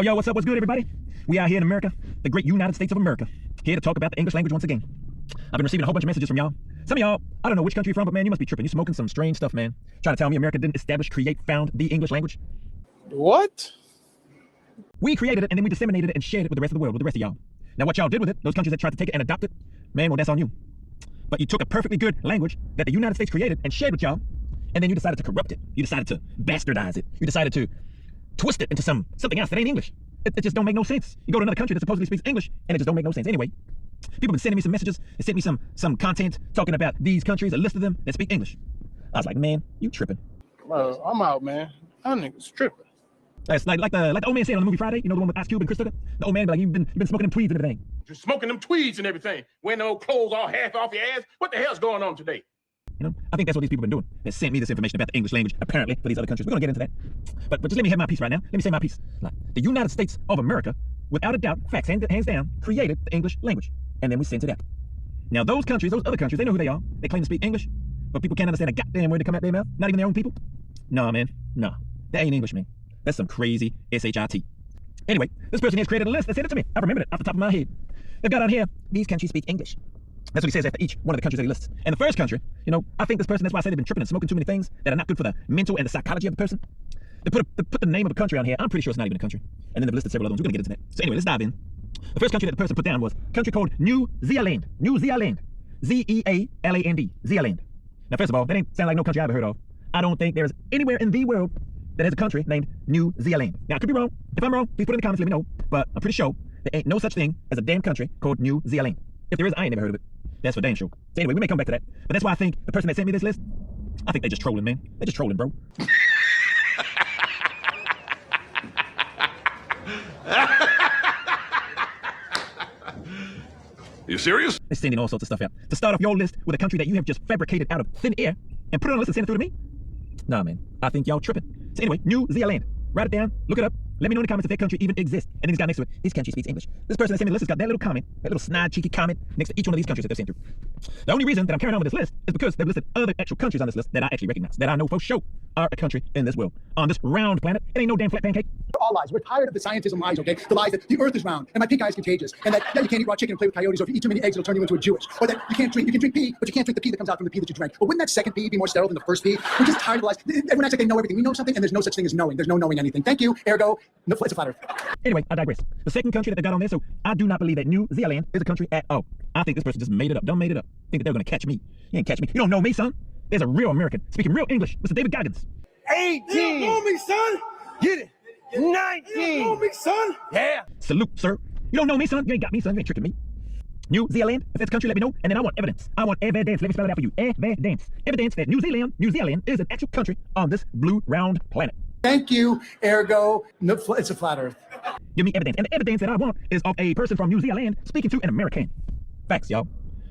Yo, what's up? What's good, everybody? We out here in America, the great United States of America, here to talk about the English language once again. I've been receiving a whole bunch of messages from y'all. Some of y'all, I don't know which country you're from, but man, you must be tripping. You're smoking some strange stuff, man. Trying to tell me America didn't establish, create, found the English language? What? We created it, and then we disseminated it and shared it with the rest of the world, with the rest of y'all. Now, what y'all did with it, those countries that tried to take it and adopt it, man, well, that's on you. But you took a perfectly good language that the United States created and shared with y'all, and then you decided to corrupt it. You decided to bastardize it. You decided to twist it into something else that ain't English. It just don't make no sense. You go to another country that supposedly speaks English, and it just don't make no sense. Anyway, people have been sending me some messages. They sent me some content talking about these countries, a list of them that speak English. I was like, man, you tripping. Well, I'm out, man. That nigga's tripping. It's like the old man said on the movie Friday, you know, the one with Ice Cube and Chris Tucker? The old man be like, you've been smoking them tweeds and everything. You're smoking them tweeds and everything. Wearing those clothes all half off your ass. What the hell's going on today? You know, I think that's what these people have been doing. They sent me this information about the English language, apparently, for these other countries. We're going to get into that. But just let me have my piece right now. Let me say my piece. Like, the United States of America, without a doubt, facts, hands down, created the English language. And then we sent it out. Now, those countries, those other countries, they know who they are. They claim to speak English, but people can't understand a goddamn word to come out their mouth. Not even their own people. Nah, man. Nah. That ain't English, man. That's some crazy shit. Anyway, this person has created a list that sent it to me. I remembered it off the top of my head. They've got on here, these countries speak English. That's what he says after each one of the countries that he lists. And the first country, you know, I think this person, that's why I say they've been tripping and smoking too many things that are not good for the mental and the psychology of the person. They put the name of a country on here. I'm pretty sure it's not even a country. And then they've listed several other ones. We're going to get into that. So anyway, let's dive in. The first country that the person put down was a country called New Zealand. New Zealand. Z-E-A-L-A-N-D. Zealand. Now, first of all, that ain't sound like no country I've ever heard of. I don't think there's anywhere in the world that has a country named New Zealand. Now, I could be wrong. If I'm wrong, please put it in the comments, let me know. But I'm pretty sure there ain't no such thing as a damn country called New Zealand. If there is, I ain't never heard of it. That's for damn sure. So anyway, we may come back to that. But that's why I think the person that sent me this list, I think they're just trolling, man. They're just trolling, bro. You serious? They're sending all sorts of stuff out. To start off your list with a country that you have just fabricated out of thin air and put it on a list and send it through to me? Nah, man. I think y'all tripping. So anyway, New Zealand. Write it down. Look it up. Let me know in the comments if that country even exists. And then he's got next to it, this country speaks English. This person that sent me the list has got that little comment, that little snide, cheeky comment next to each one of these countries that they've sent through. The only reason that I'm carrying on with this list is because they've listed other actual countries on this list that I actually recognize, that I know for sure are a country in this world. On this round planet, it ain't no damn flat pancake. All lies. We're tired of the scientism lies, okay? The lies that the earth is round and my pink eye is contagious and that, yeah, you can't eat raw chicken and play with coyotes, or if you eat too many eggs, it'll turn you into a Jewish. Or that you can drink pee, but you can't drink the pee that comes out from the pee that you drank. But wouldn't that second pee be more sterile than the first pee? We're just tired of the lies. Everyone acts like they know everything. We know something, and there's no such thing as knowing. There's no knowing anything. Thank you. Ergo, no, it's a flat earth. Anyway, I digress. The second country that they got on there, so I do not believe that New Zealand is a country at all. I think this person just made it up, done made it up. Think that they're going to catch me. You ain't catch me. You don't know me, son. There's a real American speaking real English, Mr. David Goggins. 18. You don't know me, son. Get it. 19. You don't know me, son. Yeah. Salute, sir. You don't know me, son. You ain't got me, son. You ain't tricking me. New Zealand, if that's a country, let me know. And then I want evidence. I want evidence. Let me spell it out for you. Evidence. Evidence that New Zealand is an actual country on this blue round planet. Thank you. Ergo, no, it's a flat earth. Give me evidence. And the evidence that I want is of a person from New Zealand speaking to an American. Facts, y'all.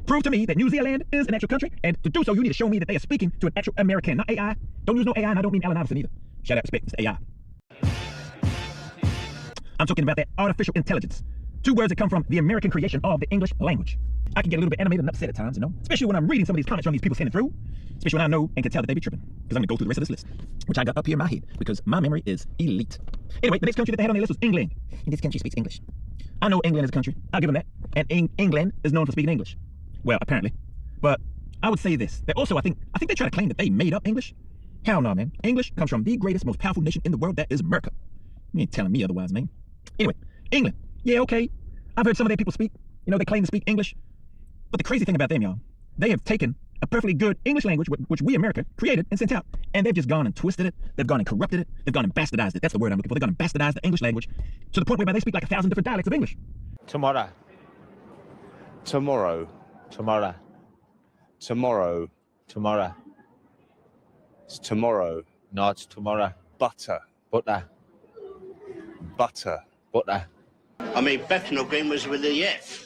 Prove to me that New Zealand is an actual country, and to do so, you need to show me that they are speaking to an actual American, not AI. Don't use no AI, and I don't mean Allen Iverson either. Shout out, respect, it's AI. I'm talking about that artificial intelligence. Two words that come from the American creation of the English language. I can get a little bit animated and upset at times, you know, especially when I'm reading some of these comments from these people sending through, especially when I know and can tell that they be tripping, because I'm going to go through the rest of this list, which I got up here in my head, because my memory is elite. Anyway, the next country that they had on their list was England, and this country speaks English. I know England is a country. I'll give them that. And England is known for speaking English. Well, apparently. But I would say this, that also I think they try to claim that they made up English. Hell no, man. English comes from the greatest, most powerful nation in the world, that is America. You ain't telling me otherwise, man. Anyway, England. Yeah, okay. I've heard some of their people speak. You know, they claim to speak English. But the crazy thing about them, y'all, they have taken a perfectly good English language, which we, America, created and sent out. And they've just gone and twisted it. They've gone and corrupted it. They've gone and bastardized it. That's the word I'm looking for. They've gone and bastardized the English language to the point whereby they speak like 1,000 different dialects of English. Tomorrow. Tomorrow. Tomorrow. Tomorrow. Tomorrow. It's tomorrow. No, it's tomorrow. Butter. Butter. Butter. Butter. I mean, Bethnal Green was with the F.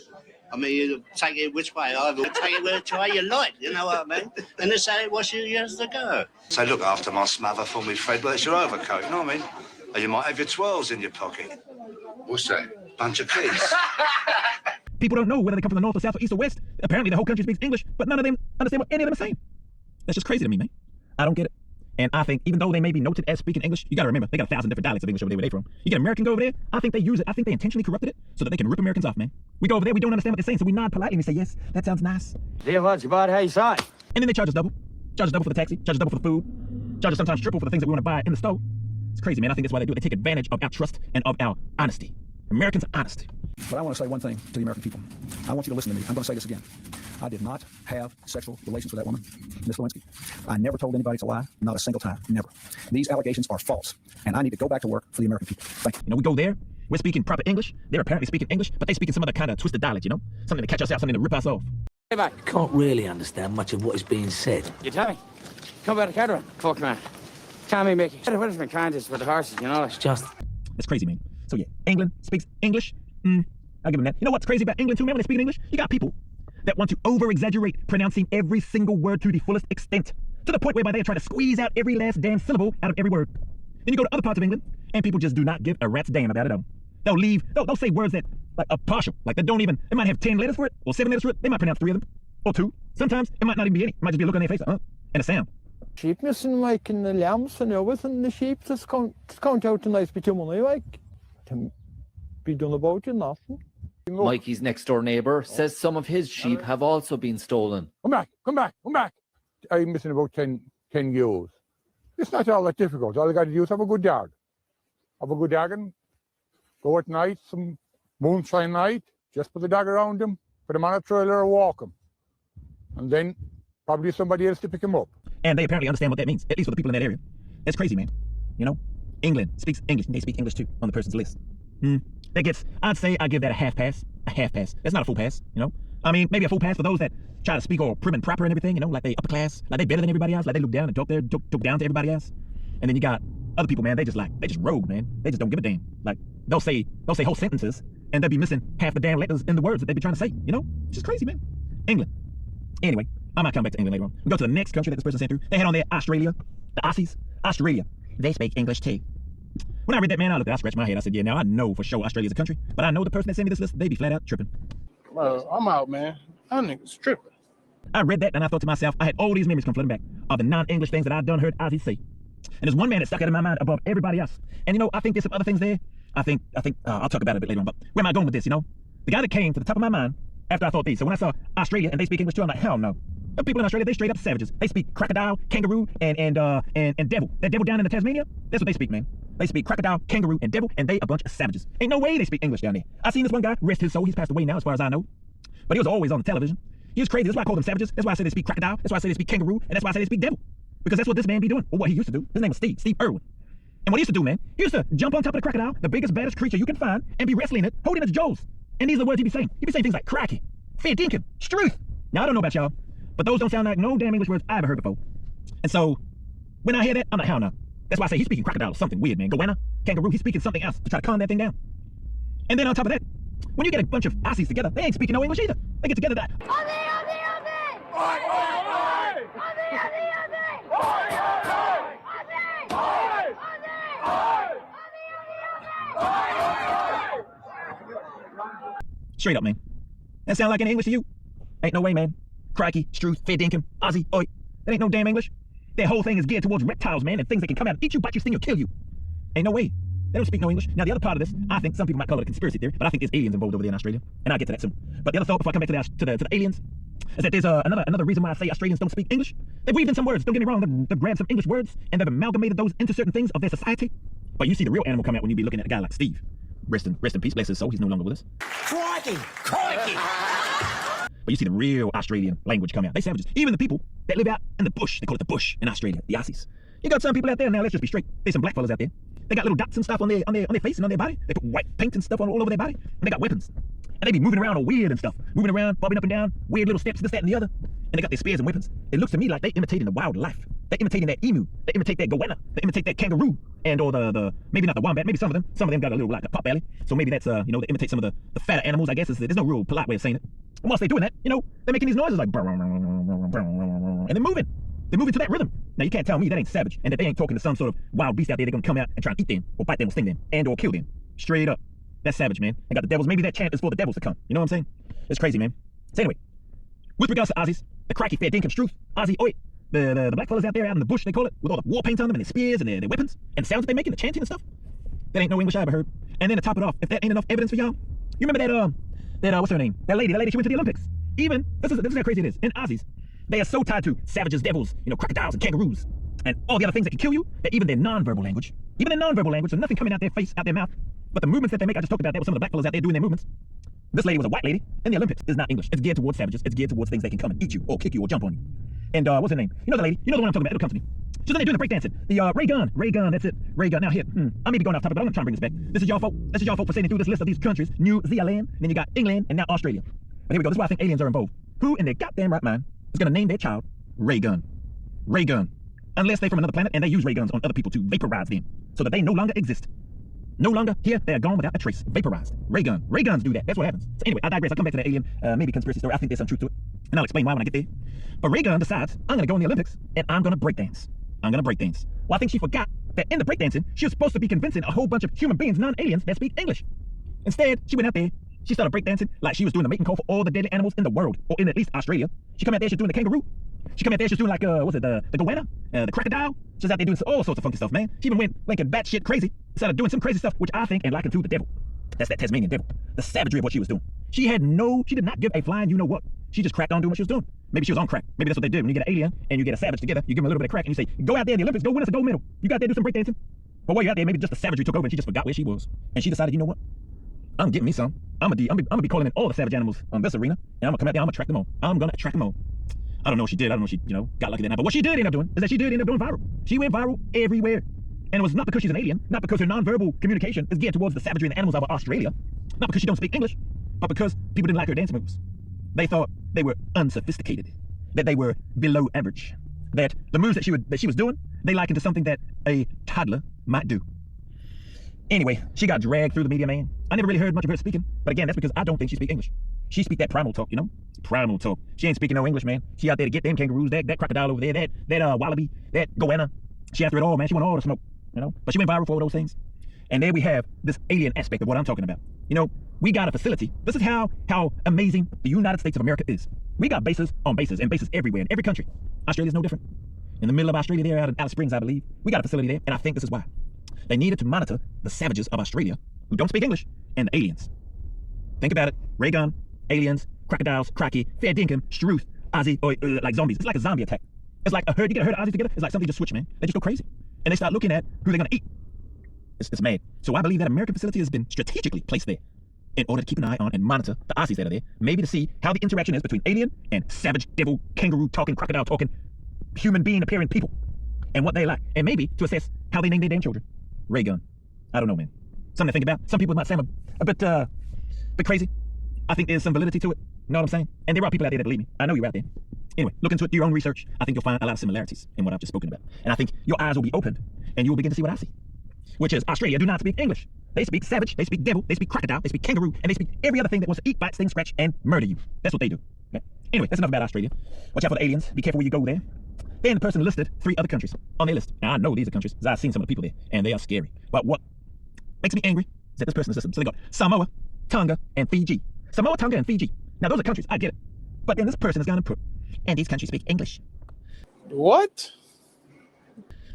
I mean, you take it which way, either take it which way you like, you know what I mean? And that's how it was years ago. So look after my smother for me, Fred, but it's your overcoat, you know what I mean? Or you might have your 12s in your pocket. What's that? Bunch of keys. People don't know whether they come from the north or south or east or west. Apparently the whole country speaks English, but none of them understand what any of them are saying. That's just crazy to me, man. I don't get it. And I think even though they may be noted as speaking English, you got to remember, they got 1,000 different dialects of English over there where they from. You get American go over there, I think they use it. I think they intentionally corrupted it so that they can rip Americans off, man. We go over there, we don't understand what they're saying, so we nod politely and we say, yes, that sounds nice. Dear, what's about how you say? And then they charge us double. Charge us double for the taxi, charge us double for the food, charge us sometimes triple for the things that we want to buy in the store. It's crazy, man. I think that's why they do it. They take advantage of our trust and of our honesty. Americans are honest. But I want to say one thing to the American people. I want you to listen to me. I'm going to say this again. I did not have sexual relations with that woman, Miss Lewinsky. I never told anybody to lie, not a single time, never. These allegations are false, and I need to go back to work for the American people. Thank you. You know, we go there, we're speaking proper English. They're apparently speaking English, but they speaking some other kind of twisted dialect, you know? Something to catch us out, something to rip us off. Hey, mate. Can't really understand much of what is being said. You tell me. Come about the cataract. Fuck, man. Tell me, Mickey. What is my kindness for the horses, you know? It's just... That's crazy, man. So yeah, England speaks English. I'll give them that. You know what's crazy about England too, man, when they speak English? You got people that want to over-exaggerate pronouncing every single word to the fullest extent, to the point whereby they try to squeeze out every last damn syllable out of every word. Then you go to other parts of England, and people just do not give a rat's damn about it all. They'll say words that, like, are partial, like they don't even, they might have 10 letters for it, or 7 letters for it, they might pronounce 3 of them, or 2. Sometimes it might not even be any, it might just be a look on their face, and a sound. Sheep missing like in the lambs and everything, the sheep just count out a nice bit of money, like, to be done about you, nothing. Mikey's next door neighbour says some of his sheep have also been stolen. Come back. I'm missing about 10 ewes. It's not all that difficult. All you got to do is have a good dog. Have a good dog and go at night, some moonshine night, just put the dog around him, put him on a trailer or walk him. And then probably somebody else to pick him up. And they apparently understand what that means, at least for the people in that area. That's crazy, man. You know, England speaks English. They speak English too on the person's list. That gets, I'd say I give that a half pass. A half pass. That's not a full pass, you know? I mean, maybe a full pass for those that try to speak all prim and proper and everything, you know, like they upper class, like they better than everybody else, like they look down and talk down to everybody else. And then you got other people, man, they just rogue, man. They just don't give a damn. Like, they'll say whole sentences and they'll be missing half the damn letters in the words that they be trying to say, you know? It's just crazy, man. England. Anyway, I might come back to England later on. We go to the next country that this person sent through. They had on there Australia, the Aussies. Australia. They speak English too. When I read that, man, I scratched my head. I said, yeah, now I know for sure Australia's a country, but I know the person that sent me this list, they be flat out tripping. I'm out, man. That nigga's tripping. I read that and I thought to myself, I had all these memories come flooding back of the non-English things that I'd done heard Ozzy say. And there's one man that stuck out in my mind above everybody else. And you know, I think there's some other things there. I think I'll talk about it a bit later on, but where am I going with this, you know? The guy that came to the top of my mind after I thought these. So when I saw Australia and they speak English too, I'm like, hell no. The people in Australia, they straight up savages. They speak crocodile, kangaroo, and devil. That devil down in the Tasmania, that's what they speak, man. They speak crocodile, kangaroo, and devil, and they a bunch of savages. Ain't no way they speak English down there. I seen this one guy, rest his soul, he's passed away now as far as I know. But he was always on the television. He was crazy, that's why I call them savages. That's why I say they speak crocodile, that's why I say they speak kangaroo, and that's why I say they speak devil. Because that's what this man be doing, or what he used to do. His name was Steve Irwin. And what he used to do, man, he used to jump on top of the crocodile, the biggest, baddest creature you can find, and be wrestling it, holding its jaws. And these are the words he'd be saying. He'd be saying things like cracky, fair dinkum, struth. Now, I don't know about y'all, but those don't sound like no damn English words I ever heard before. And so, when I hear that, I'm like, hell no. That's why I say he's speaking crocodile or something weird, man. Goanna, kangaroo, he's speaking something else to try to calm that thing down. And then on top of that, when you get a bunch of Aussies together, they ain't speaking no English either. They get together that. Straight up, man. That sound like any English to you? Ain't no way, man. Crikey, struth, fair dinkum, Aussie, oi. That ain't no damn English. Their whole thing is geared towards reptiles, man, and things that can come out and eat you, bite you, sting you, kill you. Ain't no way. They don't speak no English. Now, the other part of this, I think some people might call it a conspiracy theory, but I think there's aliens involved over there in Australia, and I'll get to that soon. But the other thought, before I come back to the aliens, is that there's another reason why I say Australians don't speak English. They've weaved in some words, don't get me wrong, they've grabbed some English words, and they've amalgamated those into certain things of their society. But you see the real animal come out when you be looking at a guy like Steve. Rest in peace, bless his soul, he's no longer with us. Crikey! But you see the real Australian language come out. They savages. Even the people that live out in the bush, they call it the bush in Australia, the Aussies. You got some people out there now, let's just be straight. There's some black fellas out there. They got little dots and stuff on their face and on their body. They put white paint and stuff all over their body. And they got weapons. And they be moving around all weird and stuff. Moving around, bobbing up and down, weird little steps, this, that, and the other. And they got their spears and weapons. It looks to me like they imitating the wildlife. They're imitating that emu. They imitate that goanna. They imitate that kangaroo. And or the maybe not the wombat, maybe some of them. Some of them got a little like a pot belly. So maybe that's they imitate some of the fatter animals, I guess. There's no real polite way of saying it. And whilst they're doing that, they're making these noises like and they're moving. They're moving to that rhythm. Now you can't tell me that ain't savage and that they ain't talking to some sort of wild beast out there. They're gonna come out and try and eat them or bite them or sting them and or kill them. Straight up. That's savage, man. They got the devils. Maybe that chant is for the devils to come. You know what I'm saying? It's crazy, man. So anyway, with regards to Aussies, the cracky fair dinkum struth, Aussie, oi, The black fellas out there out in the bush, they call it, with all the war paint on them and their spears and their weapons and the sounds that they make and the chanting and stuff. That ain't no English I ever heard. And then to top it off, if that ain't enough evidence for y'all, you remember that what's her name? That lady she went to the Olympics. Even this is how crazy it is. In Aussies, they are so tied to savages, devils, crocodiles and kangaroos and all the other things that can kill you that even their non-verbal language, so nothing coming out their face, out their mouth, but the movements that they make. I just talked about that with some of the black fellas out there doing their movements. This lady was a white lady, and the Olympics is not English. It's geared towards savages. It's geared towards things that can come and eat you or kick you or jump on you. And what's her name? You know the lady? You know the one I'm talking about? It'll come to me. She's in there doing the breakdancing. The Ray Gun, that's it. Ray Gun. Now here, I may be going off topic, but I'm trying to bring this back. This is y'all fault. This is y'all fault for sitting through this list of these countries. New Zealand, then you got England, and now Australia. But here we go. This is why I think aliens are involved. Who in their goddamn right mind is going to name their child Ray Gun? Ray Gun. Unless they're from another planet and they use ray guns on other people to vaporize them so that they no longer exist. No longer here, they are gone without a trace. Vaporized. Ray gun. Ray guns do that. That's what happens. So anyway, I digress. I'll come back to that alien, maybe conspiracy story. I think there's some truth to it. And I'll explain why when I get there. But Ray gun decides, I'm going to go in the Olympics and I'm going to breakdance. Well, I think she forgot that in the breakdancing, she was supposed to be convincing a whole bunch of human beings, non-aliens, that speak English. Instead, she went out there, she started breakdancing like she was doing the mating call for all the deadly animals in the world, or in at least Australia. She come out there, she's doing the kangaroo. She come out there, she's doing like, the goanna, the crocodile. She's out there doing all sorts of funky stuff, man. She even went like batshit crazy, started doing some crazy stuff, which I think and liken to the devil. That's that Tasmanian devil. The savagery of what she was doing. She did not give a flying you know what. She just cracked on doing what she was doing. Maybe she was on crack. Maybe that's what they do. When you get an alien and you get a savage together, you give them a little bit of crack and you say, go out there in the Olympics, go win us a gold medal. You got there, do some breakdancing. But while you're out there, maybe just the savagery took over and she just forgot where she was. And she decided, you know what? I'm getting me some. I'm gonna be calling in all the savage animals on this arena, and I'm gonna come out there, I'm gonna attract them all. I'm gonna attract them all. I don't know what she did. I don't know if she, got lucky that night. But what she did end up doing is that she did end up going viral. She went viral everywhere. And it was not because she's an alien, not because her nonverbal communication is geared towards the savagery and the animals of Australia, not because she don't speak English, but because people didn't like her dance moves. They thought they were unsophisticated, that they were below average, that the moves that she was doing, they likened to something that a toddler might do. Anyway, she got dragged through the media, man. I never really heard much of her speaking, but again, that's because I don't think she speaks English. She speak that primal talk, Primal talk. She ain't speaking no English, man. She out there to get them kangaroos, that crocodile over there, that wallaby, that goanna. She after it all, man. She want all the smoke, But she went viral for all those things. And there we have this alien aspect of what I'm talking about. We got a facility. This is how amazing the United States of America is. We got bases on bases and bases everywhere in every country. Australia's no different. In the middle of Australia there, out in Alice Springs, I believe, we got a facility there, and I think this is why. They needed to monitor the savages of Australia who don't speak English and the aliens. Think about it. Ray gun, aliens, crocodiles, cracky, fair dinkum, struth, Aussie, or like zombies. It's like a zombie attack. It's like a herd. You get a herd of Aussies together, it's like something just switch, man. They just go crazy. And they start looking at who they're going to eat. It's mad. So I believe that American facility has been strategically placed there in order to keep an eye on and monitor the Aussies that are there, maybe to see how the interaction is between alien and savage, devil, kangaroo talking, crocodile talking, human being appearing people, and what they like, and maybe to assess how they name their damn children. Ray gun. I don't know, man. Something to think about. Some people might say I'm a bit crazy. I think there's some validity to it. You know what I'm saying? And there are people out there that believe me. I know you're out there. Anyway, look into it, do your own research. I think you'll find a lot of similarities in what I've just spoken about. And I think your eyes will be opened and you will begin to see what I see, which is Australia do not speak English. They speak savage, they speak devil, they speak crocodile, they speak kangaroo, and they speak every other thing that wants to eat, bite, sting, scratch, and murder you. That's what they do. Okay? Anyway, that's enough about Australia. Watch out for the aliens. Be careful where you go there. Then the person listed 3 other countries on their list. Now, I know these are countries because I've seen some of the people there, and they are scary. But what makes me angry is that this person is listed. So they got Samoa, Tonga, and Fiji. Samoa, Tonga, and Fiji. Now, those are countries. I get it. But then this person is going to put, and these countries speak English. What?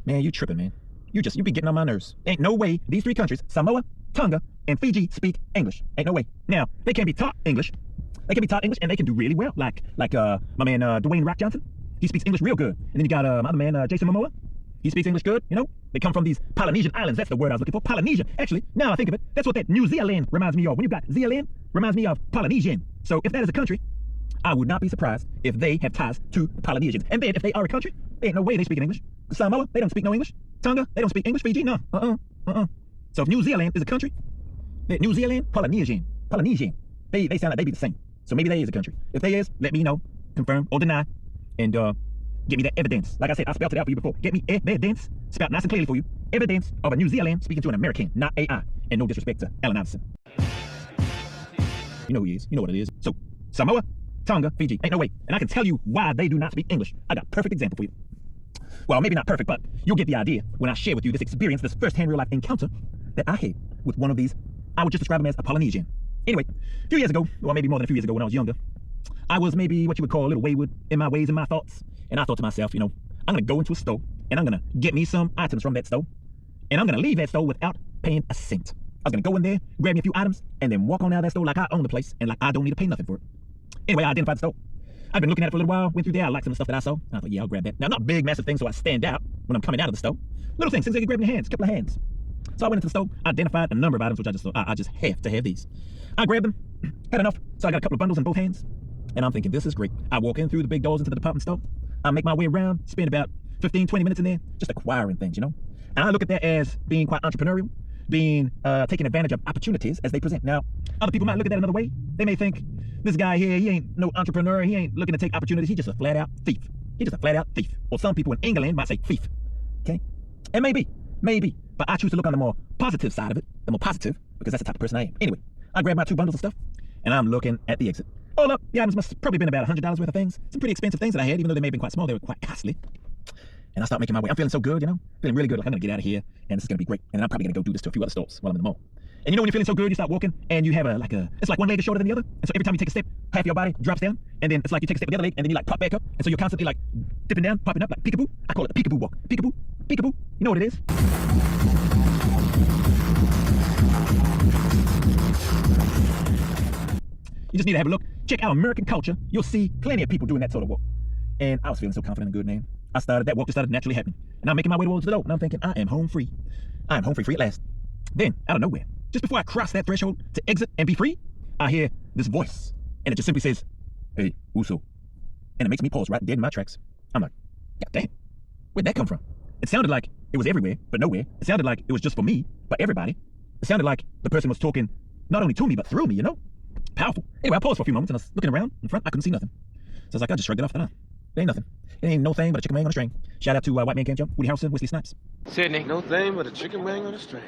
Man, you tripping, man. You be getting on my nerves. Ain't no way these 3 countries, Samoa, Tonga, and Fiji, speak English. Ain't no way. Now, they can be taught English. They can be taught English, and they can do really well. Like my man Dwayne Rock Johnson. He speaks English real good. And then you got my other man Jason Momoa. He speaks English good, They come from these Polynesian islands. That's the word I was looking for. Polynesian. Actually, now I think of it, that's what that New Zealand reminds me of. When you got Zealand, reminds me of Polynesian. So if that is a country, I would not be surprised if they have ties to the Polynesians. And then if they are a country, there ain't no way they speak English. Samoa, they don't speak no English. Tonga, they don't speak English. Fiji, no. So if New Zealand is a country, New Zealand, Polynesian. They sound like they be the same. So maybe they is a country. If they is, let me know, confirm or deny, and get me that evidence. Like I said, I spelled it out for you before. Get me evidence, spelled nice and clearly for you. Evidence of a New Zealand speaking to an American, not AI. And no disrespect to Allen Iverson. You know who he is. You know what it is. So, Samoa, Tonga, Fiji. Ain't no way. And I can tell you why they do not speak English. I got a perfect example for you. Well, maybe not perfect, but you'll get the idea when I share with you this experience, this first-hand real-life encounter that I had with one of these. I would just describe him as a Polynesian. Anyway, a few years ago, or maybe more than a few years ago when I was younger, I was maybe what you would call a little wayward in my ways and my thoughts. And I thought to myself, I'm going to go into a store and I'm going to get me some items from that store. And I'm going to leave that store without paying a cent. I was going to go in there, grab me a few items, and then walk on out of that store like I own the place and like I don't need to pay nothing for it. Anyway, I identified the store. I've been looking at it for a little while, went through there, I liked some of the stuff that I saw. I thought, yeah, I'll grab that. Now, not big, massive things so I stand out when I'm coming out of the store. Little things they can grab in your hands, a couple of hands. So I went into the store, identified a number of items, which I just thought, I just have to have these. I grabbed them, had enough, so I got a couple of bundles in both hands. And I'm thinking, this is great. I walk in through the big doors into the department store. I make my way around, spend about 15, 20 minutes in there, just acquiring things, And I look at that as being quite entrepreneurial, being taking advantage of opportunities as they present. Now, other people might look at that another way. They may think, this guy here, he ain't no entrepreneur. He ain't looking to take opportunities. He's just a flat out thief. He's just a flat out thief. Or some people in England might say thief. Okay? And maybe. But I choose to look on the more positive side of it, the more positive, because that's the type of person I am. Anyway, I grab my 2 bundles of stuff, and I'm looking at the exit. All up, the items must have probably been about $100 worth of things. Some pretty expensive things that I had, even though they may have been quite small, they were quite costly. And I start making my way. I'm feeling so good, feeling really good. Like I'm gonna get out of here, and this is gonna be great. And I'm probably gonna go do this to a few other stores while I'm in the mall. And when you're feeling so good, you start walking, and you have it's like one leg is shorter than the other. And so every time you take a step, half your body drops down, and then it's like you take a step with the other leg, and then you like pop back up. And so you're constantly like dipping down, popping up, like peekaboo. I call it the peekaboo walk. Peekaboo, peekaboo. You know what it is? You just need to have a look. Check out American culture. You'll see plenty of people doing that sort of walk. And I was feeling so confident and good, man. That walk just started naturally happening. And I'm making my way towards the door, and I'm thinking, I am home free. I am home free at last. Then, out of nowhere, just before I cross that threshold to exit and be free, I hear this voice. And it just simply says, hey, Uso. And it makes me pause right dead in my tracks. I'm like, God damn, where'd that come from? It sounded like it was everywhere, but nowhere. It sounded like it was just for me, but everybody. It sounded like the person was talking not only to me, but through me, Powerful. Anyway, I paused for a few moments and I was looking around in front. I couldn't see nothing. So I was like, I just shrugged it off. It ain't nothing. It ain't no thing but a chicken wing on a string. Shout out to White Man Can't Jump, Woody Harrelson, Wesley Snipes. Sydney, no thing but a chicken wing on a string.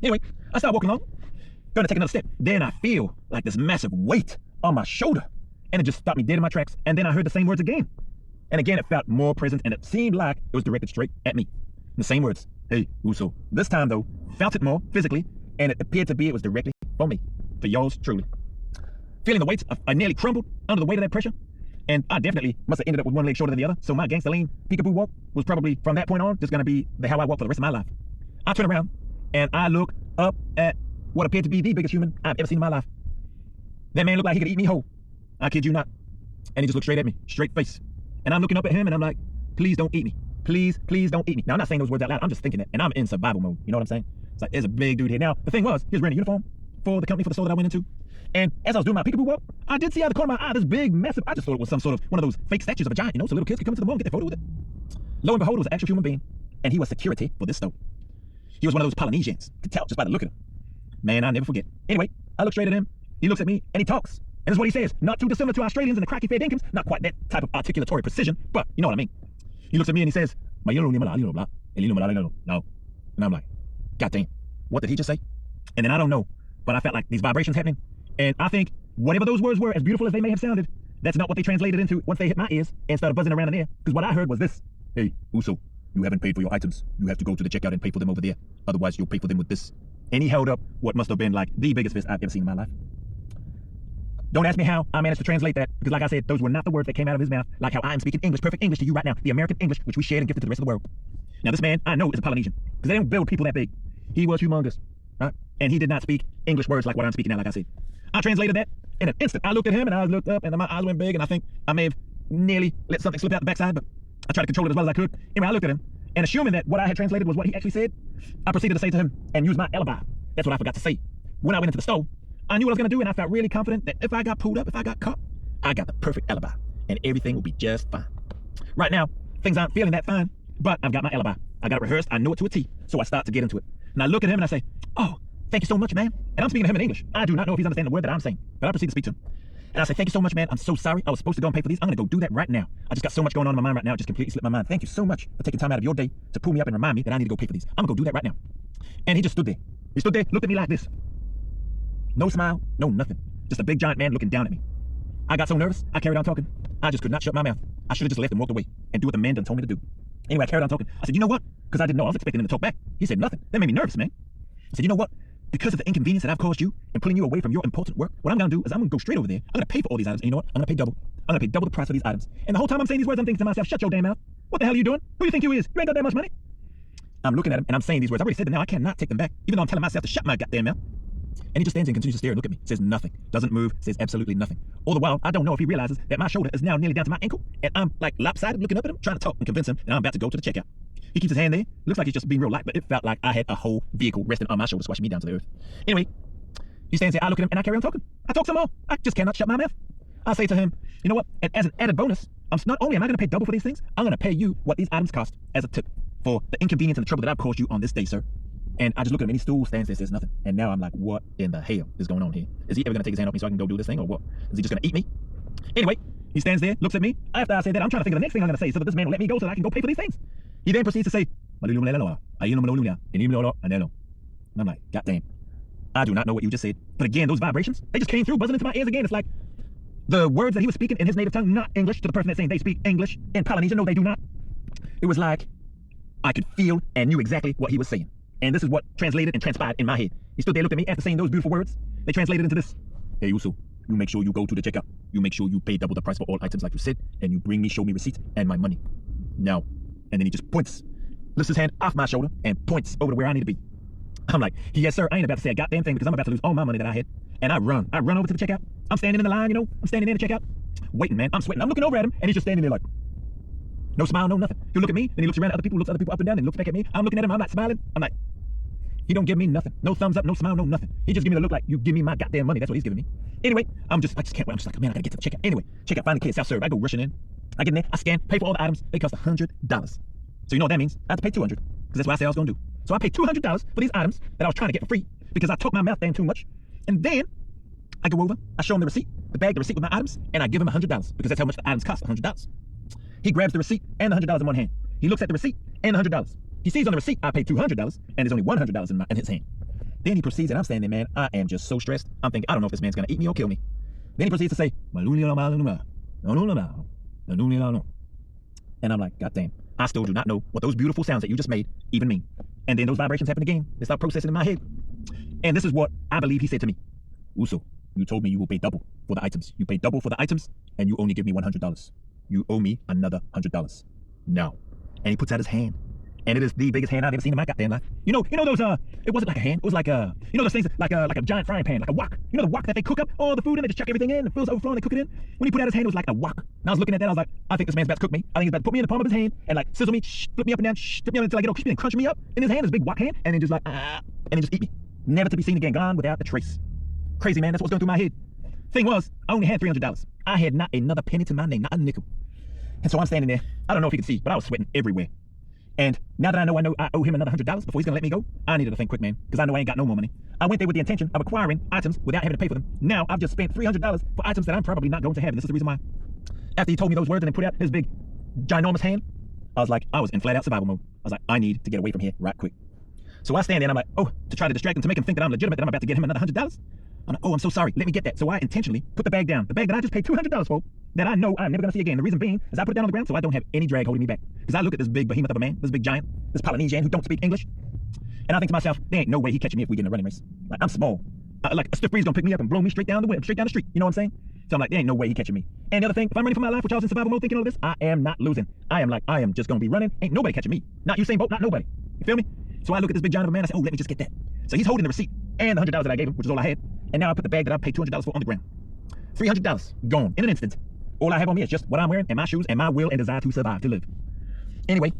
Anyway, I start walking along, going to take another step. Then I feel like this massive weight on my shoulder. And it just stopped me dead in my tracks. And then I heard the same words again. And again, it felt more present and it seemed like it was directed straight at me. The same words, hey, Uso. This time though, felt it more physically, and it appeared to be it was directly for me. For yours truly. Feeling the weight, I nearly crumbled under the weight of that pressure. And I definitely must have ended up with one leg shorter than the other. So my gangster lean peekaboo walk was probably, from that point on, just going to be how I walk for the rest of my life. I turn around and I look up at what appeared to be the biggest human I've ever seen in my life. That man looked like he could eat me whole. I kid you not. And he just looked straight at me, straight face. And I'm looking up at him and I'm like, please don't eat me. Please don't eat me. Now, I'm not saying those words out loud. I'm just thinking it. And I'm in survival mode. You know what I'm saying? It's like, there's a big dude here. Now, the thing was, he was wearing a uniform for the company, for the store that I went into. And as I was doing my peekaboo walk, I did see out of the corner of my eye this big, massive, I just thought it was some sort of one of those fake statues of a giant, so little kids could come into the mall and get their photo with it. Lo and behold, it was an actual human being, and he was security for this store. He was one of those Polynesians. Could tell just by the look at him. Man, I'll never forget. Anyway, I look straight at him, he looks at me, and he talks. And this is what he says. Not too dissimilar to Australians and the cracky fed incomes, not quite that type of articulatory precision, but you know what I mean. He looks at me and he says, no. And I'm like, God damn, what did he just say? And then I don't know, but I felt like these vibrations happening. And I think whatever those words were, as beautiful as they may have sounded, that's not what they translated into once they hit my ears and started buzzing around in there. Because what I heard was this. Hey, Uso, you haven't paid for your items. You have to go to the checkout and pay for them over there. Otherwise, you'll pay for them with this. And he held up what must have been like the biggest fist I've ever seen in my life. Don't ask me how I managed to translate that, because like I said, those were not the words that came out of his mouth, like how I am speaking English, perfect English to you right now, the American English, which we shared and gifted to the rest of the world. Now, this man, I know, is a Polynesian, because they don't build people that big. He was humongous, right? And he did not speak English words like what I'm speaking now, like I said. I translated that in an instant. I looked at him and I looked up and my eyes went big, and I think I may have nearly let something slip out the backside, but I tried to control it as well as I could. Anyway, I looked at him, and assuming that what I had translated was what he actually said, I proceeded to say to him and use my alibi. That's what I forgot to say. When I went into the store, I knew what I was going to do, and I felt really confident that if I got pulled up, if I got caught, I got the perfect alibi, and everything will be just fine. Right now, things aren't feeling that fine, but I've got my alibi. I got it rehearsed, I know it to a T, so I start to get into it. And I look at him and I say, oh, thank you so much, man. And I'm speaking to him in English. I do not know if he's understanding the word that I'm saying, but I proceed to speak to him. And I say, thank you so much, man. I'm so sorry. I was supposed to go and pay for these. I'm going to go do that right now. I just got so much going on in my mind right now. It just completely slipped my mind. Thank you so much for taking time out of your day to pull me up and remind me that I need to go pay for these. I'm going to go do that right now. And he just stood there. He stood there, looked at me like this. No smile, no nothing. Just a big giant man looking down at me. I got so nervous, I carried on talking. I just could not shut my mouth. I should have just left and walked away and do what the man done told me to do. Anyway, I carried on talking. I said, you know what? Because I didn't know. I was expecting him to talk back. He said nothing. That made me nervous, man. I said, you know what? because of the inconvenience that I've caused you and pulling you away from your important work, what I'm gonna do is I'm gonna go straight over there. I'm gonna pay for all these items. And you know what? I'm gonna pay double. I'm gonna pay double the price for these items. And the whole time I'm saying these words, I'm thinking to myself, shut your damn mouth. What the hell are you doing? Who do you think you is? You ain't got that much money. I'm looking at him and I'm saying these words. I already said them now. I cannot take them back, even though I'm telling myself to shut my goddamn mouth. And he just stands and continues to stare and look at me. Says nothing. Doesn't move. Says absolutely nothing. All the while, I don't know if he realizes that my shoulder is now nearly down to my ankle. And I'm like lopsided looking up at him, trying to talk and convince him that I'm about to go to the checkout. He keeps his hand there. Looks like he's just being real light, but it felt like I had a whole vehicle resting on my shoulder, squashing me down to the earth. Anyway, he stands there. I look at him and I carry on talking. I talk some more. I just cannot shut my mouth. I say to him, you know what? And as an added bonus, not only am I going to pay double for these things, I'm going to pay you what these items cost as a tip for the inconvenience and the trouble that I've caused you on this day, sir. And I just look at him and he still stands there, says nothing. And now I'm like, what in the hell is going on here? Is he ever going to take his hand off me so I can go do this thing or what? Is he just going to eat me? Anyway, he stands there, looks at me. After I say that, I'm trying to think of the next thing I'm going to say so that this man will let me go so that I can go pay for these things. He then proceeds to say, and I'm like, God damn, I do not know what you just said. But again, those vibrations, they just came through, buzzing into my ears again. It's like the words that he was speaking in his native tongue, not English, to the person that's saying they speak English in Polynesian. No, they do not. It was like I could feel and knew exactly what he was saying. And this is what translated and transpired in my head. He stood there, looked at me after saying those beautiful words. They translated into this. Hey, Uso, you make sure you go to the checkout. You make sure you pay double the price for all items like you said, and you bring me, show me receipts and my money. Now. And then he just points, lifts his hand off my shoulder and points over to where I need to be. I'm like, yes, sir, I ain't about to say a goddamn thing because I'm about to lose all my money that I had. And I run over to the checkout. I'm standing in the line, you know, I'm standing in the checkout, waiting, man. I'm sweating. I'm looking over at him and he's just standing there like, no smile, no nothing. He'll look at me, then he looks around at other people, looks at other people up and down, and looks back at me. I'm looking at him, I'm not smiling. I'm like, he don't give me nothing. No thumbs up, no smile, no nothing. He just give me the look like, you give me my goddamn money. That's what he's giving me. Anyway, I just can't wait. I'm just like, man, I gotta get to the checkout. Anyway, checkout finally clear, self-serve. I go rushing in. I get in there, I scan, pay for all the items. They cost $100. So you know what that means? I have to pay $200 because that's what I said I was gonna do. So I paid $200 for these items that I was trying to get for free because I took my mouth down too much. And then I go over, I show him the receipt, the receipt with my items, and I give him $100 because that's how much the items cost, $100. He grabs the receipt and the $100 in one hand. He looks at the receipt and the $100. He sees on the receipt I paid $200 and there's only $100 in his hand. Then he proceeds, and I'm standing there, man. I am just so stressed. I'm thinking, I don't know if this man's gonna eat me or kill me. Then he proceeds to say, and I'm like, God damn, I still do not know what those beautiful sounds that you just made even mean. And then those vibrations happen again. They start processing in my head. And this is what I believe he said to me. Uso, you told me you will pay double for the items. You pay double for the items, and you only give me $100. You owe me another $100. Now. And he puts out his hand. And it is the biggest hand I've ever seen in my goddamn life. You know those, it wasn't like a hand. It was like those things like a giant frying pan, like a wok. You know the wok that they cook up all the food in, they just chuck everything in, the food's overflowing, they cook it in. When he put out his hand, it was like a wok. And I was looking at that, I was like, I think this man's about to cook me. I think he's about to put me in the palm of his hand and like sizzle me, flip me up and down, flip me up until I get all crispy and crunch me up in his hand, his big wok hand, and then just like, and then just eat me. Never to be seen again, gone without a trace. Crazy, man, that's what's going through my head. Thing was, I only had $300. I had not another penny to my name, not a nickel. And so I'm standing there. I don't know if he could see, but I was sweating everywhere. And now that I know I owe him another $100 before he's gonna let me go, I needed to think quick, man, because I know I ain't got no more money. I went there with the intention of acquiring items without having to pay for them. Now I've just spent $300 for items that I'm probably not going to have, and this is the reason why. After he told me those words and then put out his big, ginormous hand, I was in flat out survival mode. I was like, I need to get away from here right quick. So I stand there and I'm like, oh, to try to distract him, to make him think that I'm legitimate, that I'm about to get him another $100. I'm like, oh, I'm so sorry. Let me get that. So I intentionally put the bag down. The bag that I just paid $200 for, that I know I'm never going to see again. The reason being is I put it down on the ground so I don't have any drag holding me back. Because I look at this big behemoth of a man, this big giant, this Polynesian who don't speak English. And I think to myself, there ain't no way he catching me if we get in a running race. Like, I'm small. Like a stiff breeze gonna pick me up and blow me straight down the street. You know what I'm saying? So I'm like, there ain't no way he catching me. And the other thing, if I'm running for my life, which I was in survival mode thinking all this, I am not losing. I am just gonna be running. Ain't nobody catching me. Not Usain Bolt, not nobody. You feel me? So I look at this big giant of a man, I say, oh, let me just get that. So he's holding the receipt and the $100 that I gave him, which is all I had. And now I put the bag that I paid $200 for on the ground. $300 gone in an instant. All I have on me is just what I'm wearing and my shoes and my will and desire to survive, to live. Anyway,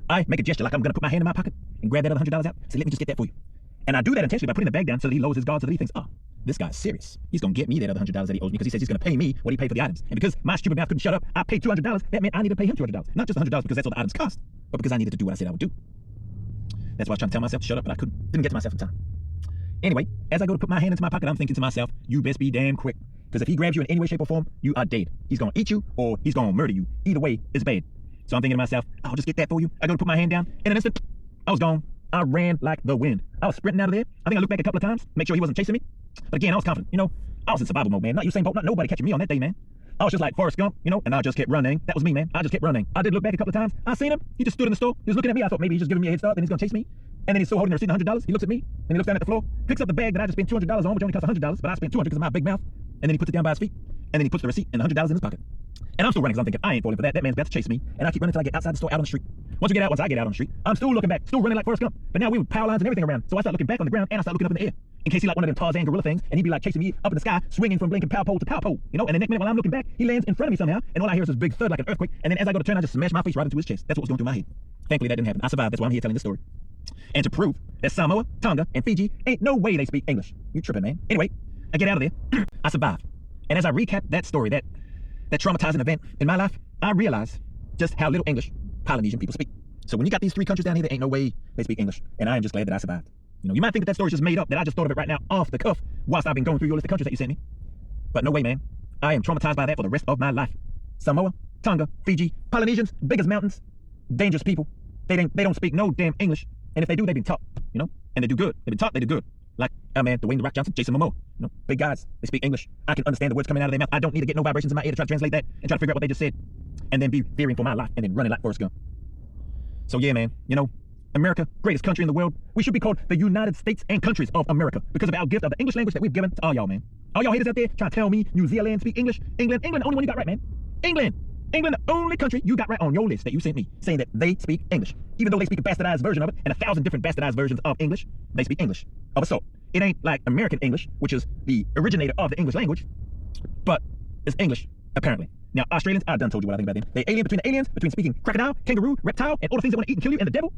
I make a gesture like I'm gonna put my hand in my pocket and grab that other $100 out. Say, let me just get that for you. And I do that intentionally by putting the bag down so that he lowers his guard so that he thinks, oh, this guy's serious. He's gonna get me that other $100 that he owes me because he says he's gonna pay me what he paid for the items. And because my stupid mouth couldn't shut up, I paid $200. That meant I needed to pay him $200. Not just $100 because that's all the items cost, but because I needed to do what I said I would do. That's why I was trying to tell myself to shut up, but I didn't get to myself in time. Anyway, as I go to put my hand into my pocket, I'm thinking to myself, you best be damn quick. Because if he grabs you in any way, shape, or form, you are dead. He's gonna eat you or he's gonna murder you. Either way, it's bad. So I'm thinking to myself, I'll just get that for you. I go to put my hand down. In an instant, I was gone. I ran like the wind. I was sprinting out of there. I think I looked back a couple of times, make sure he wasn't chasing me. But again, I was confident. You know, I was in survival mode, man. Not Usain Bolt, not nobody catching me on that day, man. I was just like Forrest Gump, you know, and I just kept running. That was me, man. I just kept running. I did look back a couple of times. I seen him. He just stood in the store. He was looking at me. I thought maybe he's just giving me a head start, then he's gonna chase me. And then he's still holding the receipt of $100. He looks at me, and he looks down at the floor, picks up the bag that I just spent $200 on, which only cost $100, but I spent $200 because of my big mouth. And then he puts it down by his feet, and then he puts the receipt and $100 in his pocket. And I'm still running because I'm thinking, I ain't falling for that. That man's about to chase me, and I keep running until I get outside the store, out on the street. Once I get out on the street, I'm still looking back, still running like Forrest Gump. But now we with power lines and everything around. So I start looking back on the ground, and I start looking up in the air. In case he like one of them Tarzan gorilla things, and he'd be like chasing me up in the sky, swinging from blinking power pole to power pole, you know? And the next minute while I'm looking back, he lands in front of me somehow, and all I hear is this big thud like an earthquake, and then as I go to turn, I just smash my face right into his chest. That's what was going through my head. Thankfully, that didn't happen. I survived. That's why I'm here telling this story. And to prove that Samoa, Tonga, and Fiji ain't no way they speak English. You tripping, man. Anyway, I get out of there. I survive. And as I recap that story, that traumatizing event in my life, I realize just how little English Polynesian people speak. So when you got these 3 countries down here, there ain't no way they speak English. And I am just glad that I survived. You know, you might think that story's just made up, that I just thought of it right now off the cuff whilst I've been going through your list of countries that you sent me. But no way, man. I am traumatized by that for the rest of my life. Samoa, Tonga, Fiji, Polynesians, big as mountains, dangerous people. They don't speak no damn English. And if they do, they've been taught, you know, and they do good. They've been taught, they do good. Like, man, Dwayne The Rock Johnson, Jason Momoa, you know, big guys. They speak English. I can understand the words coming out of their mouth. I don't need to get no vibrations in my ear to try to translate that and try to figure out what they just said. And then be fearing for my life and then running like Forrest Gump. So yeah, man, you know, America, greatest country in the world. We should be called the United States and countries of America because of our gift of the English language that we've given to all y'all, man. All y'all haters out there trying to tell me New Zealand speak English. England, the only one you got right, man. England, the only country you got right on your list that you sent me, saying that they speak English. Even though they speak a bastardized version of it and 1,000 different bastardized versions of English, they speak English of a sort. It ain't like American English, which is the originator of the English language, but it's English, apparently. Now, Australians, I done told you what I think about them. They alien between the aliens, between speaking crocodile, kangaroo, reptile, and all the things that want to eat and kill you, and the devil.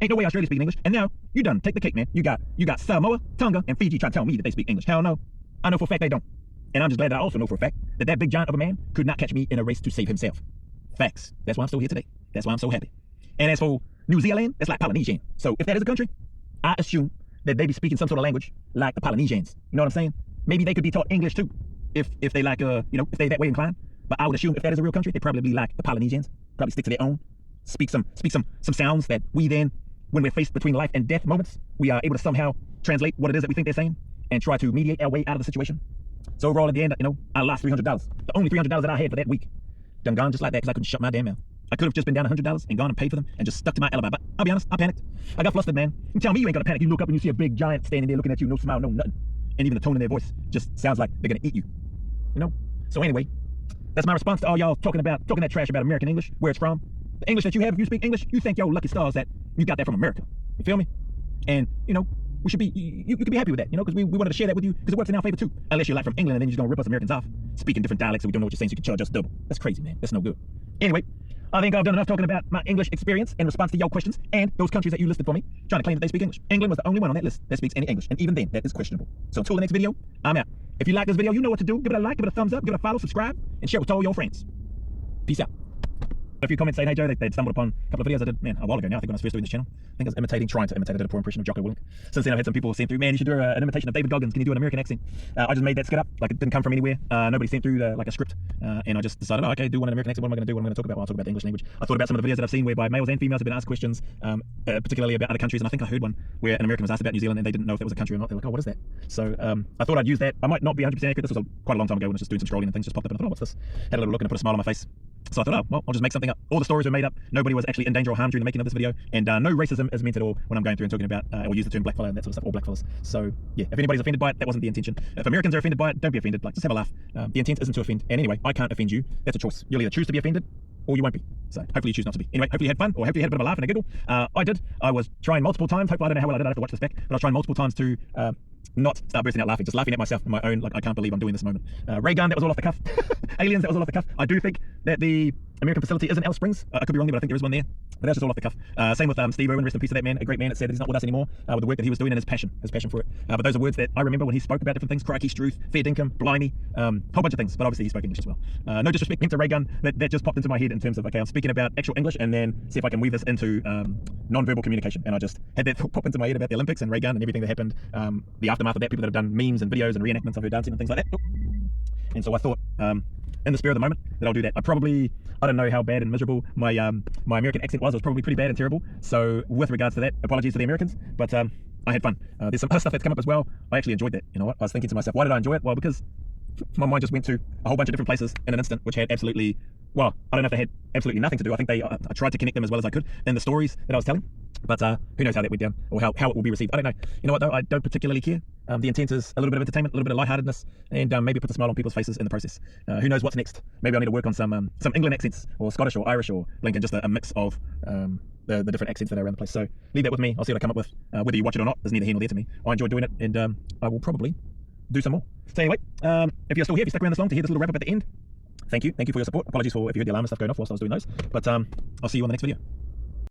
Ain't no way Australia speaking English. And now, you done. Take the cake, man. You got Samoa, Tonga, and Fiji trying to tell me that they speak English. Hell no. I know for a fact they don't. And I'm just glad that I also know for a fact that that big giant of a man could not catch me in a race to save himself. Facts. That's why I'm still here today. That's why I'm so happy. And as for New Zealand, that's like Polynesian. So if that is a country, I assume that they be speaking some sort of language like the Polynesians. You know what I'm saying? Maybe they could be taught English too, if they like if they that way inclined. But I would assume if that is a real country, they'd probably be like the Polynesians. Probably stick to their own. Speak some sounds that we then, when we're faced between life and death moments, we are able to somehow translate what it is that we think they're saying and try to mediate our way out of the situation. So overall, at the end, you know, I lost $300. The only $300 that I had for that week. Done gone just like that because I couldn't shut my damn mouth. I could have just been down $100 and gone and paid for them and just stuck to my alibi. But I'll be honest, I panicked. I got flustered, man. You tell me you ain't gonna panic. You look up and you see a big giant standing there looking at you, no smile, no nothing. And even the tone in their voice just sounds like they're gonna eat you. You know? So anyway, that's my response to all y'all talking that trash about American English, where it's from. The English that you have, if you speak English, you thank your lucky stars that you got that from America. You feel me? And, you know, we should be, you can be happy with that, you know, because we wanted to share that with you because it works in our favor too. Unless you're like from England and then you're just gonna rip us Americans off, speaking different dialects and we don't know what you're saying, so you can charge us double. That's crazy, man. That's no good. Anyway, I think I've done enough talking about my English experience in response to your questions and those countries that you listed for me, trying to claim that they speak English. England was the only one on that list that speaks any English, and even then, that is questionable. So until the next video, I'm out. If you like this video, you know what to do. Give it a like, give it a thumbs up, give it a follow, subscribe, and share it with all your friends. Peace out. A few comments saying, hey Joe, they'd stumbled upon a couple of videos I did, man, a while ago now, I think when I was first doing this channel. I think I was trying to imitate, I did a poor impression of Jocko Willink. Since then I've had some people send through, man, you should do an imitation of David Goggins, can you do an American accent? I just made that skit up, like it didn't come from anywhere. Nobody sent through like a script, and I just decided, oh, okay, do one in American accent, what am I going to do, what am I going to talk about? Well, I'll talk about the English language. I thought about some of the videos that I've seen whereby males and females have been asked questions, particularly about other countries, and I think I heard one where an American was asked about New Zealand and they didn't know if that was a country or not. They're like, oh, what is that? So I thought I'd use that. I might not be 100% accurate, this was quite a long time ago when I was just doing some scrolling and things just popped up and I thought, oh, what's this? Had a little look and it put a smile on my face. So I thought, oh, well, I'll just make something up. All the stories were made up. Nobody was actually in danger or harmed during the making of this video. And no racism is meant at all when I'm going through and talking about or use the term blackfella and that sort of stuff, all blackfellas. So yeah, if anybody's offended by it, that wasn't the intention. If Americans are offended by it, don't be offended. Like, just have a laugh. The intent isn't to offend. And anyway, I can't offend you. That's a choice. You'll either choose to be offended or you won't be. So hopefully you choose not to be. Anyway, hopefully you had fun, or hopefully you had a bit of a laugh and a giggle. I did. I was trying multiple times. Hopefully I don't know how well I did. I have to watch this back. But I was trying multiple times to not start bursting out laughing, just laughing at myself in my own, like, I can't believe I'm doing this moment. Ray gun, that was all off the cuff. Aliens, that was all off the cuff. I do think that the American facility is in Alice Springs. I could be wrong there, but I think there is one there. But that's just all off the cuff. Same with Steve Irwin, rest in peace to that man, a great man that said that he's not with us anymore with the work that he was doing and his passion for it. But those are words that I remember when he spoke about different things, crikey, struth, fair dinkum, blimey, whole bunch of things, but obviously he spoke English as well. No disrespect to Ray gun, that just popped into my head in terms of, okay, I'm speaking about actual English and then see if I can weave this into non-verbal communication. And I just had that pop into my head about the Olympics and Ray gun and everything that happened, the aftermath of that, people that have done memes and videos and reenactments of her dancing and things like that. And so I thought, in the spirit of the moment, that I'll do that. I don't know how bad and miserable my American accent was. It was probably pretty bad and terrible. So with regards to that, apologies to the Americans, but I had fun. There's some other stuff that's come up as well. I actually enjoyed that. You know what? I was thinking to myself, why did I enjoy it? Well, because my mind just went to a whole bunch of different places in an instant, which had absolutely well, I don't know if they had absolutely nothing to do. I think I tried to connect them as well as I could in the stories that I was telling. But who knows how that went down or how it will be received. I don't know. You know what, though? I don't particularly care. The intent is a little bit of entertainment, a little bit of lightheartedness, and maybe put a smile on people's faces in the process. Who knows what's next? Maybe I need to work on some England accents, or Scottish, or Irish, or Lincoln, just a mix of the different accents that are around the place. So leave that with me. I'll see what I come up with. Whether you watch it or not is neither here nor there to me. I enjoy doing it, and I will probably do some more. So anyway, if you're still here, if you stuck around this long to hear this little wrap up at the end, thank you for your support. Apologies for if you heard the alarm and stuff going off whilst I was doing those. But I'll see you on the next video.